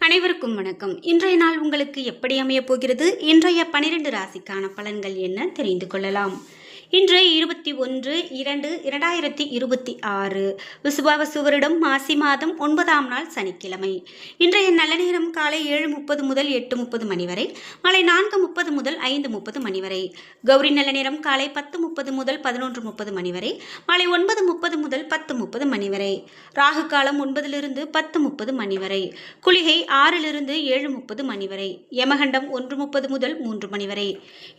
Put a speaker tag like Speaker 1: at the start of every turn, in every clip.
Speaker 1: அனைவருக்கும் வணக்கம். இன்றைய நாள் உங்களுக்கு எப்படி அமையப் போகிறது? இன்றைய 12 ராசிக்கான பலன்கள் என்ன தெரிந்து கொள்ளலாம். இன்று 21/2/2026 விசுவாவசு வருடம் மாசி மாதம் 9ஆம் நாள் சனிக்கிழமை. இன்றைய நல்ல நேரம் காலை 7:30 முதல் 8:30 மணி வரை, மாலை 4:30 முதல் 5:30 மணி வரை. கௌரி நல்ல நேரம் காலை 10:30 முதல் 11:30 மணி வரை, மாலை 9:30 முதல் 10:30 மணி வரை. ராகு காலம் 9 10:30 மணி வரை. குளிகை 6 7:30 மணி வரை. யமகண்டம் 1:30 முதல் 3 மணி வரை.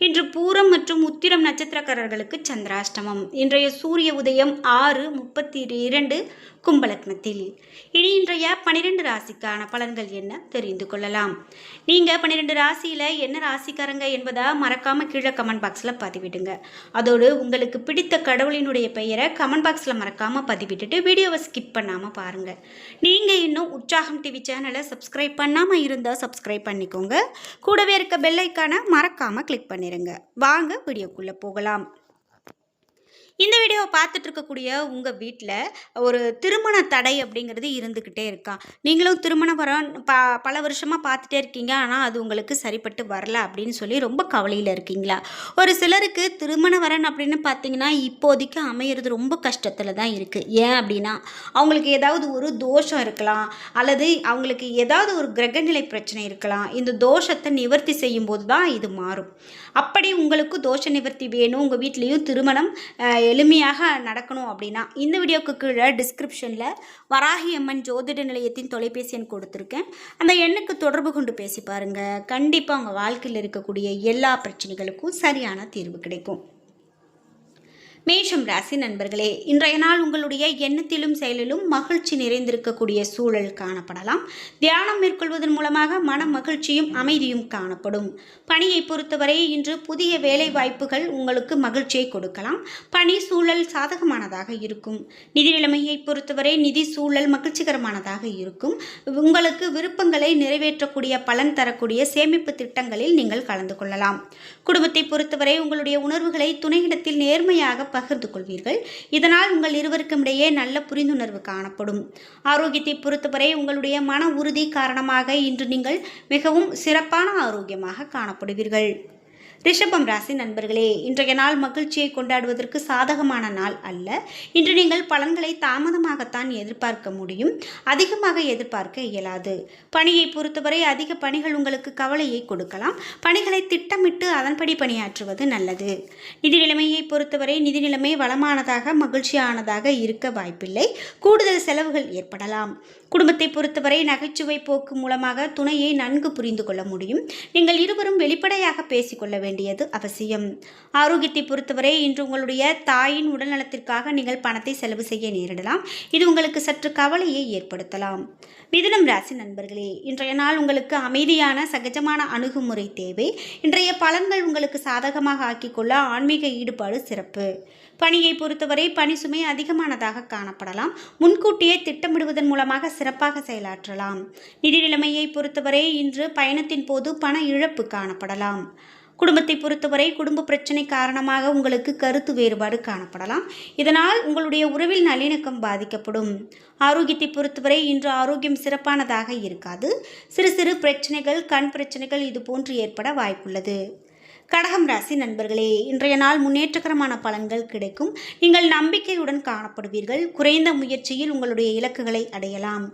Speaker 1: இன்று பூரம் மற்றும் உத்திரம் நட்சத்திரக்காரர்களுக்கு சந்திராஷ்டமம். இன்றைய சூரிய உதயம் 6:32 கும்பலக்னத்தில். இனி இன்றைய 12 ராசிக்கான பலன்கள் என்ன தெரிந்து கொள்ளலாம். நீங்க 12 ராசியில என்ன ராசிக்காரங்க என்பதை மறக்காம கீழே கமெண்ட் பாக்ஸ்ல பதிவிடுங்க. அதோடு உங்களுக்கு பிடித்த கடவுளினுடைய பெயரை கமெண்ட் பாக்ஸ்ல மறக்காம பதிவிட்டுட்டு வீடியோவை ஸ்கிப் பண்ணாம பாருங்க. நீங்க இன்னும் உற்சாகம் டிவி சேனலை சப்ஸ்கிரைப் பண்ணாம இருந்தா சப்ஸ்கிரைப் பண்ணிக்கோங்க. கூடவே இருக்க பெல் ஐக்கானை மறக்காம கிளிக் பண்ணிருங்க. வாங்க வீடியோக்குள்ள போகலாம். இந்த வீடியோவை பார்த்துட்டு இருக்கக்கூடிய உங்கள் வீட்டில் ஒரு திருமண தடை அப்படிங்கிறது இருந்துக்கிட்டே இருக்கா. நீங்களும் திருமண வரம் பல வருஷமாக பார்த்துட்டே இருக்கீங்க, ஆனால் அது உங்களுக்கு சரிப்பட்டு வரல அப்படின்னு சொல்லி ரொம்ப கவலையில் இருக்கீங்களா? ஒரு சிலருக்கு திருமண வரன் அப்படின்னு பார்த்தீங்கன்னா இப்போதைக்கு அமையிறது ரொம்ப கஷ்டத்தில் தான் இருக்குது. ஏன் அப்படின்னா அவங்களுக்கு ஏதாவது ஒரு தோஷம் இருக்கலாம், அல்லது அவங்களுக்கு ஏதாவது ஒரு கிரகநிலை பிரச்சனை இருக்கலாம். இந்த தோஷத்தை நிவர்த்தி செய்யும் போது தான் இது மாறும். அப்படி உங்களுக்கு தோஷ நிவர்த்தி வேணும், உங்கள் வீட்லேயும் திருமணம் எளிமையாக நடக்கணும் அப்படின்னா இந்த வீடியோக்கு கீழே டிஸ்கிரிப்ஷனில் வராகி அம்மன் ஜோதிட நிலையத்தின் தொலைபேசி எண் கொடுத்துருக்கேன். அந்த எண்ணுக்கு தொடர்பு கொண்டு பேசி பாருங்கள். கண்டிப்பாக உங்கள் வாழ்க்கையில் இருக்கக்கூடிய எல்லா பிரச்சனைகளுக்கும் சரியான தீர்வு கிடைக்கும். மேஷம் ராசி நண்பர்களே, இன்றைய நாள் உங்களுடைய எண்ணத்திலும் செயலிலும் மகிழ்ச்சி நிறைந்திருக்கக்கூடிய சூழல் காணப்படலாம். தியானம் மேற்கொள்வதன் மூலமாக மன மகிழ்ச்சியும் அமைதியும் காணப்படும். பணியை பொறுத்தவரை இன்று புதிய வேலை வாய்ப்புகள் உங்களுக்கு மகிழ்ச்சியை கொடுக்கலாம். பணி சூழல் சாதகமானதாக இருக்கும். நிதி நிலைமையை பொறுத்தவரை நிதி சூழல் மகிழ்ச்சிகரமானதாக இருக்கும். உங்களுக்கு விருப்பங்களை நிறைவேற்றக்கூடிய பலன் தரக்கூடிய சேமிப்பு திட்டங்களில் நீங்கள் கலந்து கொள்ளலாம். குடும்பத்தை பொறுத்தவரை உங்களுடைய உணர்வுகளை துணையிடத்தில் நேர்மையாக பகிர்ந்து கொள்வீர்கள். இதனால் உங்கள் இருவருக்கும் இடையே நல்ல புரிந்துணர்வு காணப்படும். ஆரோக்கியத்தை பொறுத்தவரை உங்களுடைய மன உறுதி காரணமாக இன்று நீங்கள் மிகவும் சிறப்பான ஆரோக்கியமாக காணப்படுவீர்கள். ரிஷபம் ராசி நண்பர்களே, இன்றைய நாள் மகிழ்ச்சியை கொண்டாடுவதற்கு சாதகமான நாள் அல்ல. இன்று நீங்கள் பலன்களை தாமதமாகத்தான் எதிர்பார்க்க முடியும், அதிகமாக எதிர்பார்க்க இயலாது. பணியை பொறுத்தவரை அதிக பணிகள் உங்களுக்கு கவலையை கொடுக்கலாம். பணிகளை திட்டமிட்டு அதன்படி பணியாற்றுவது நல்லது. நிதி நிலைமையை பொறுத்தவரை நிதி நிலைமை வளமானதாக மகிழ்ச்சியானதாக இருக்க வாய்ப்பில்லை. கூடுதல் செலவுகள் ஏற்படலாம். குடும்பத்தை பொறுத்தவரை நகைச்சுவை போக்கு மூலமாக துணையை நன்கு புரிந்து கொள்ள முடியும். நீங்கள் இருவரும் வெளிப்படையாக பேசிக்கொள்ள வேண்டியது அவசியம். ஆரோக்கியத்தை பொறுத்தவரை இன்று உங்களுடைய தாயின் உடல்நலத்திற்காக நீங்கள் பணத்தை செலவு செய்ய நேரிடலாம். இது உங்களுக்கு சற்று கவலையை ஏற்படுத்தலாம். மிதுனம் ராசி நண்பர்களே, இன்றைய நாள் உங்களுக்கு அமைதியான சகஜமான அணுகுமுறை தேவை. இன்றைய பலன்கள் உங்களுக்கு சாதகமாக ஆக்கிக்கொள்ள ஆன்மீக ஈடுபாடு சிறப்பு. பணியை பொறுத்தவரை பணி சுமை அதிகமானதாக காணப்படலாம். முன்கூட்டியே திட்டமிடுவதன் மூலமாக சிறப்பாக செயலாற்றலாம். நிதி நிலைமையை பொறுத்தவரை இன்று பயணத்தின் போது பண இழப்பு காணப்படலாம். குடும்பத்தை பொறுத்தவரை குடும்ப பிரச்சனை காரணமாக உங்களுக்கு கருத்து வேறுபாடு காணப்படலாம். இதனால் உங்களுடைய உறவில் நல்லிணக்கம் பாதிக்கப்படும். ஆரோக்கியத்தை பொறுத்தவரை இன்று ஆரோக்கியம் சிறப்பானதாக இருக்காது. சிறு சிறு பிரச்சனைகள், கண் பிரச்சனைகள் இது போன்று ஏற்பட வாய்ப்புள்ளது. கடகம் ராசி நண்பர்களே, இன்றைய நாள் முன்னேற்றகரமான பலன்கள் கிடைக்கும். நீங்கள் நம்பிக்கையுடன் காணப்படுவீர்கள். குறைந்த முயற்சியில் உங்களுடைய இலக்குகளை அடையலாம்.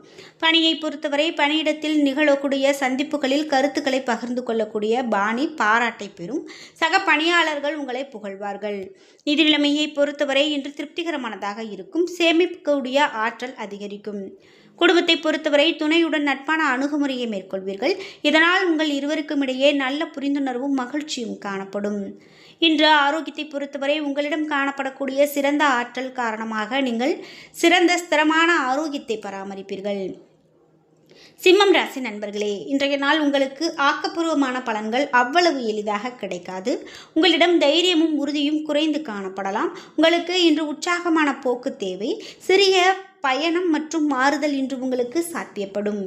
Speaker 1: பணியை பொறுத்தவரை பணியிடத்தில் நிகழக்கூடிய சந்திப்புகளில் கருத்துக்களை பகிர்ந்து கொள்ளக்கூடிய பாணி பாராட்டை பெறும். சக பணியாளர்கள் உங்களை புகழ்வார்கள். நிதி நிலைமையை பொறுத்தவரை இன்று திருப்திகரமானதாக இருக்கும். சேமிக்கக்கூடிய ஆற்றல் அதிகரிக்கும். குடும்பத்தை பொறுத்தவரை துணையுடன் நட்பான அணுகுமுறையை மேற்கொள்வீர்கள். இதனால் உங்கள் இருவருக்கும் இடையே நல்ல புரிந்துணர்வும் மகிழ்ச்சியும் காணப்படும். இன்று ஆரோக்கியத்தை பொறுத்தவரை உங்களிடம் காணப்படக்கூடிய சிறந்த ஆற்றல் காரணமாக நீங்கள் சிறந்த ஸ்திரமான ஆரோக்கியத்தை பராமரிப்பீர்கள். சிம்மம் ராசி நண்பர்களே, இன்றைய நாள் உங்களுக்கு ஆக்கப்பூர்வமான பலன்கள் அவ்வளவு எளிதாக கிடைக்காது. உங்களிடம் தைரியமும் உறுதியும் குறைந்து காணப்படலாம். உங்களுக்கு இன்று உற்சாகமான போக்கு தேவை. சிறிய பயணம் மற்றும் மாறுதல் இன்று உங்களுக்கு சாத்தியப்படும்.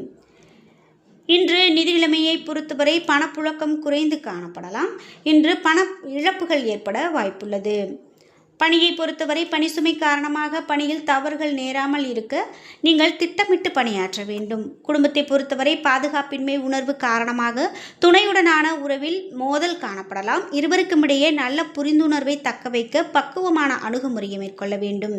Speaker 1: இன்று நிதி நிலைமையை பொறுத்தவரை பணப்புழக்கம் குறைந்து காணப்படலாம். இன்று பண இழப்புகள் ஏற்பட வாய்ப்புள்ளது. பணியை பொறுத்தவரை பணிசுமை காரணமாக பணியில் தவறுகள் நேராமல் இருக்க நீங்கள் திட்டமிட்டு பணியாற்ற வேண்டும். குடும்பத்தை பொறுத்தவரை பாதுகாப்பின்மை உணர்வு காரணமாக துணையுடனான உறவில் மோதல் காணப்படலாம். இருவருக்கும் இடையே நல்ல புரிந்துணர்வை தக்க வைக்க பக்குவமான அணுகுமுறையை மேற்கொள்ள வேண்டும்.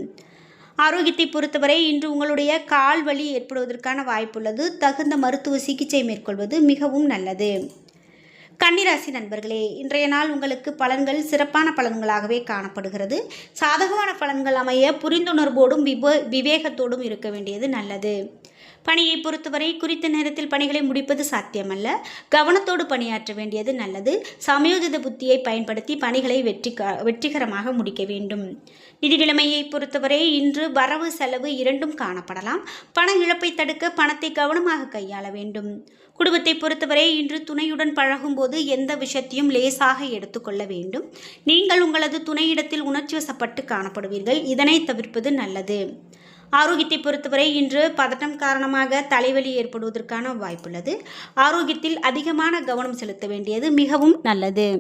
Speaker 1: ஆரோக்கியத்தை பொறுத்தவரை இன்று உங்களுடைய கால் வலி ஏற்படுவதற்கான வாய்ப்புள்ளது. தகுந்த மருத்துவ சிகிச்சை மேற்கொள்வது மிகவும் நல்லது. கன்னிராசி நண்பர்களே, இன்றைய நாள் உங்களுக்கு பலன்கள் சிறப்பான பலன்களாகவே காணப்படுகிறது. சாதகமான பலன்கள் அமைய புரிந்துணர்வோடும் விவேகத்தோடும் இருக்க வேண்டியது நல்லது. பணியை பொறுத்தவரை குறித்த நேரத்தில் பணிகளை முடிப்பது சாத்தியமல்ல. கவனத்தோடு பணியாற்ற வேண்டியது நல்லது. சமயோஜித புத்தியை பயன்படுத்தி பணிகளை வெற்றிகரமாக முடிக்க வேண்டும். நிதி நிலைமையை பொறுத்தவரை இன்று வரவு செலவு இரண்டும் காணப்படலாம். பண இழப்பை தடுக்க பணத்தை கவனமாக கையாள வேண்டும். குடும்பத்தை பொறுத்தவரை இன்று துணையுடன் பழகும்போது எந்த விஷயத்தையும் லேசாக எடுத்துக்கொள்ள வேண்டும். நீங்கள் உங்களது துணையிடத்தில் உணர்ச்சி வசப்பட்டு காணப்படுவீர்கள். இதனை தவிர்ப்பது நல்லது. ஆரோக்கியத்தை பொறுத்தவரை இன்று பதட்டம் காரணமாக தலைவலி ஏற்படுவதற்கான வாய்ப்புள்ளது. ஆரோக்கியத்தில் அதிகமான கவனம் செலுத்த வேண்டியது மிகவும் நல்லது.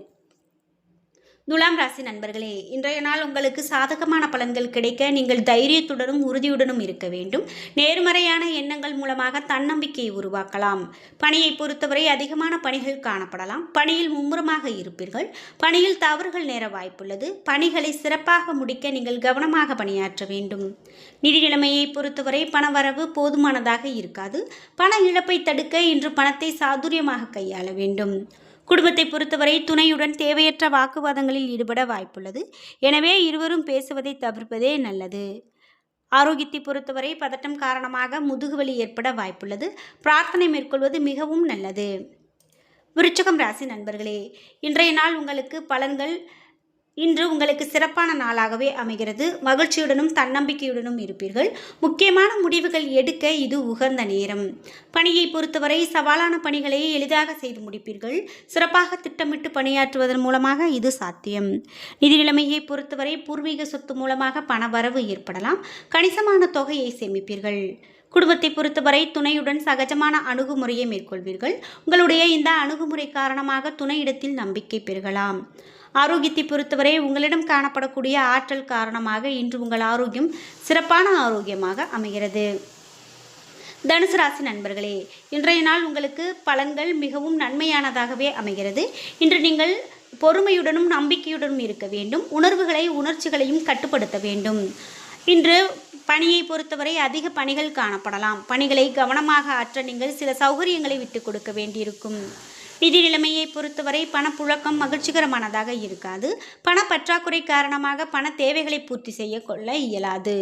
Speaker 1: துலாம் ராசி நண்பர்களே, இன்றைய நாள் உங்களுக்கு சாதகமான பலன்கள் கிடைக்க நீங்கள் தைரியத்துடனும் உறுதியுடனும் இருக்க வேண்டும். நேர்மறையான எண்ணங்கள் மூலமாக தன்னம்பிக்கையை உருவாக்கலாம். பணியை பொறுத்தவரை அதிகமான பணிகள் காணப்படலாம். பணியில் மும்முரமாக இருப்பீர்கள். பணியில் தவறுகள் நேர வாய்ப்புள்ளது. பணிகளை சிறப்பாக முடிக்க நீங்கள் கவனமாக பணியாற்ற வேண்டும். நிதி நிலைமையை பொறுத்தவரை பணவரவு போதுமானதாக இருக்காது. பண இழப்பை தடுக்க இன்று பணத்தை சாதுரியமாக கையாள வேண்டும். குடும்பத்தை பொறுத்தவரை துணையுடன் தேவையற்ற வாக்குவாதங்களில் ஈடுபட வாய்ப்புள்ளது. எனவே இருவரும் பேசுவதை தவிர்ப்பதே நல்லது. ஆரோக்கியத்தை பொறுத்தவரை பதட்டம் காரணமாக முதுகுவலி ஏற்பட வாய்ப்புள்ளது. பிரார்த்தனை மேற்கொள்வது மிகவும் நல்லது. விருச்சிகம் ராசி நண்பர்களே, இன்றைய நாள் உங்களுக்கு பலன்கள் இன்று உங்களுக்கு சிறப்பான நாளாகவே அமைகிறது. மகிழ்ச்சியுடனும் தன்னம்பிக்கையுடனும் இருப்பீர்கள். முக்கியமான முடிவுகள் எடுக்க இது உகந்த நேரம். பணியை பொறுத்தவரை சவாலான பணிகளை எளிதாக செய்து முடிப்பீர்கள். சிறப்பாக திட்டமிட்டு பணியாற்றுவதன் மூலமாக இது சாத்தியம். நிதி நிலைமையை பொறுத்தவரை பூர்வீக சொத்து மூலமாக பண வரவு ஏற்படலாம். கணிசமான தொகையை சேமிப்பீர்கள். குடும்பத்தை பொறுத்தவரை துணையுடன் சகஜமான அணுகுமுறையை மேற்கொள்வீர்கள். உங்களுடைய இந்த அணுகுமுறை காரணமாக துணையிடத்தில் நம்பிக்கை பெருகலாம். ஆரோக்கியத்தை பொறுத்தவரை உங்களிடம் காணப்படக்கூடிய ஆற்றல் காரணமாக இன்று உங்கள் ஆரோக்கியம் சிறப்பான ஆரோக்கியமாக அமைகிறது. தனுசு ராசி நண்பர்களே, இன்றைய நாள் உங்களுக்கு பலன்கள் மிகவும் நன்மையானதாகவே அமைகிறது. இன்று நீங்கள் பொறுமையுடனும் நம்பிக்கையுடனும் இருக்க வேண்டும். உணர்ச்சிகளையும் கட்டுப்படுத்த வேண்டும். இன்று பணியை பொறுத்தவரை அதிக பணிகள் காணப்படலாம். பணிகளை கவனமாக ஆற்ற நீங்கள் சில சௌகரியங்களை விட்டுக் கொடுக்க வேண்டியிருக்கும். நிதி நிலைமையை பொறுத்தவரை பணப்புழக்கம் மகிழ்ச்சிகரமானதாக இருக்காது. பண பற்றாக்குறை காரணமாக பண தேவைகளை பூர்த்தி செய்ய கொள்ள இயலாது.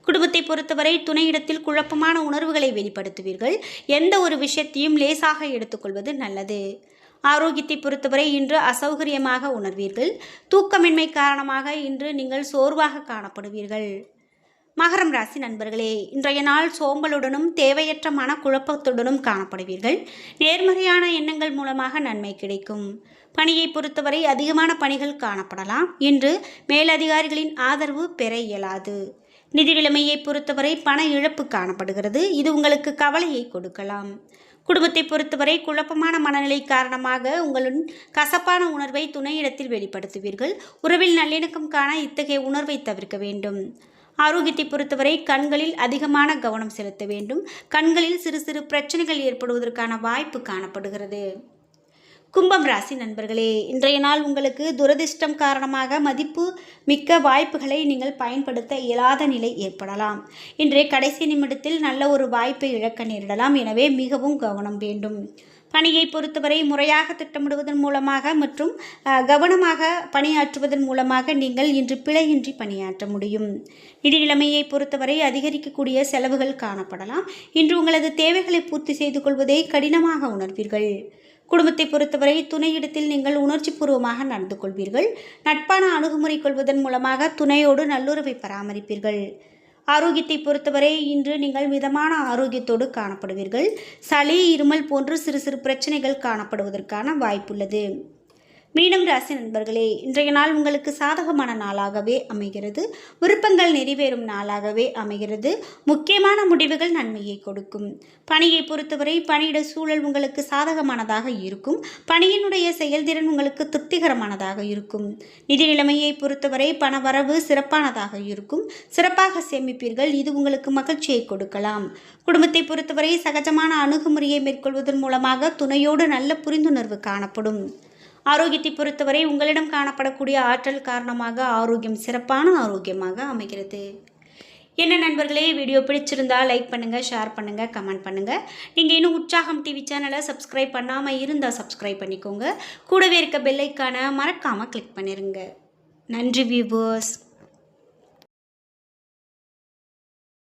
Speaker 1: குடும்பத்தை பொறுத்தவரை துணையிடத்தில் குழப்பமான உணர்வுகளை வெளிப்படுத்துவீர்கள். எந்த ஒரு விஷயத்தையும் லேசாக எடுத்துக்கொள்வது நல்லது. ஆரோக்கியத்தை பொறுத்தவரை இன்று அசௌகரியமாக உணர்வீர்கள். தூக்கமின்மை காரணமாக இன்று நீங்கள் சோர்வாக காணப்படுவீர்கள். மகரம் ராசி நண்பர்களே, இன்றைய நாள் சோம்பலுடனும் தேவையற்ற மனக்குழப்பத்துடனும் காணப்படுவீர்கள். நேர்மறையான எண்ணங்கள் மூலமாக நன்மை கிடைக்கும். பணியை பொறுத்தவரை அதிகமான பணிகள் காணப்படலாம். இன்று மேலதிகாரிகளின் ஆதரவு பெற இயலாது. நிதி நிலைமையை பொறுத்தவரை பண இழப்பு காணப்படுகிறது. இது உங்களுக்கு கவலையை கொடுக்கலாம். குடும்பத்தை பொறுத்தவரை குழப்பமான மனநிலை காரணமாக உங்களின் கசப்பான உணர்வை துணையிடத்தில் வெளிப்படுத்துவீர்கள். உறவில் நல்லிணக்கம் காண இத்தகைய உணர்வை தவிர்க்க வேண்டும். ஆரோக்கியத்தை பொறுத்தவரை கண்களில் அதிகமான கவனம் செலுத்த வேண்டும். கண்களில் சிறு சிறு பிரச்சனைகள் ஏற்படுவதற்கான வாய்ப்பு காணப்படுகிறது. கும்பம் ராசி நண்பர்களே, இன்றைய நாள் உங்களுக்கு துரதிர்ஷ்டம் காரணமாக மதிப்பு மிக்க வாய்ப்புகளை நீங்கள் பயன்படுத்த இயலாத நிலை ஏற்படலாம். இன்றைய கடைசி நிமிடத்தில் நல்ல ஒரு வாய்ப்பை இழக்க நேரிடலாம். எனவே மிகவும் கவனம் வேண்டும். பணியை பொறுத்தவரை முறையாக திட்டமிடுவதன் மூலமாக மற்றும் கவனமாக பணியாற்றுவதன் மூலமாக நீங்கள் இன்று பிழையின்றி பணியாற்ற முடியும். நிதி நிலைமையை பொறுத்தவரை அதிகரிக்கக்கூடிய செலவுகள் காணப்படலாம். இன்று உங்களது தேவைகளை பூர்த்தி செய்து கொள்வதை கடினமாக உணர்வீர்கள். குடும்பத்தை பொறுத்தவரை துணையிடத்தில் நீங்கள் உணர்ச்சிபூர்வமாக நடந்து கொள்வீர்கள். நட்பான அணுகுமுறை கொள்வதன் மூலமாக துணையோடு நல்லுறவை பராமரிப்பீர்கள். ஆரோக்கியத்தை பொறுத்தவரை இன்று நீங்கள் மிதமான ஆரோக்கியத்தோடு காணப்படுவீர்கள். சளி, இருமல் போன்று சிறு சிறு பிரச்சனைகள் காணப்படுவதற்கான வாய்ப்புள்ளது. மீனம் ராசி நண்பர்களே, இன்றைய நாள் உங்களுக்கு சாதகமான நாளாகவே அமைகிறது. விருப்பங்கள் நிறைவேறும் நாளாகவே அமைகிறது. முக்கியமான முடிவுகள் நன்மையை கொடுக்கும். பணியை பொறுத்தவரை பணியிட சூழல் உங்களுக்கு சாதகமானதாக இருக்கும். பணியினுடைய செயல்திறன் உங்களுக்கு திருப்திகரமானதாக இருக்கும். நிதி நிலைமையை பொறுத்தவரை பணவரவு சிறப்பானதாக இருக்கும். சிறப்பாக சேமிப்பீர்கள். இது உங்களுக்கு மகிழ்ச்சியை கொடுக்கலாம். குடும்பத்தை பொறுத்தவரை சகஜமான அணுகுமுறையை மேற்கொள்வதன் மூலமாக துணையோடு நல்ல புரிந்துணர்வு காணப்படும். ஆரோக்கியத்தை பொறுத்தவரை உங்களிடம் காணப்படக்கூடிய ஆற்றல் காரணமாக ஆரோக்கியம் சிறப்பான ஆரோக்கியமாக அமைகிறது. என்ன நண்பர்களே, வீடியோ பிடிச்சிருந்தால் லைக் பண்ணுங்கள், ஷேர் பண்ணுங்கள், கமெண்ட் பண்ணுங்கள். நீங்கள் இன்னும் உற்சாகம் டிவி சேனலை சப்ஸ்கிரைப் பண்ணாமல் இருந்தால் சப்ஸ்கிரைப் பண்ணிக்கோங்க. கூடவே இருக்க பெல் ஐக்கானை மறக்காமல் கிளிக் பண்ணிடுங்க. நன்றி வியூவர்ஸ்.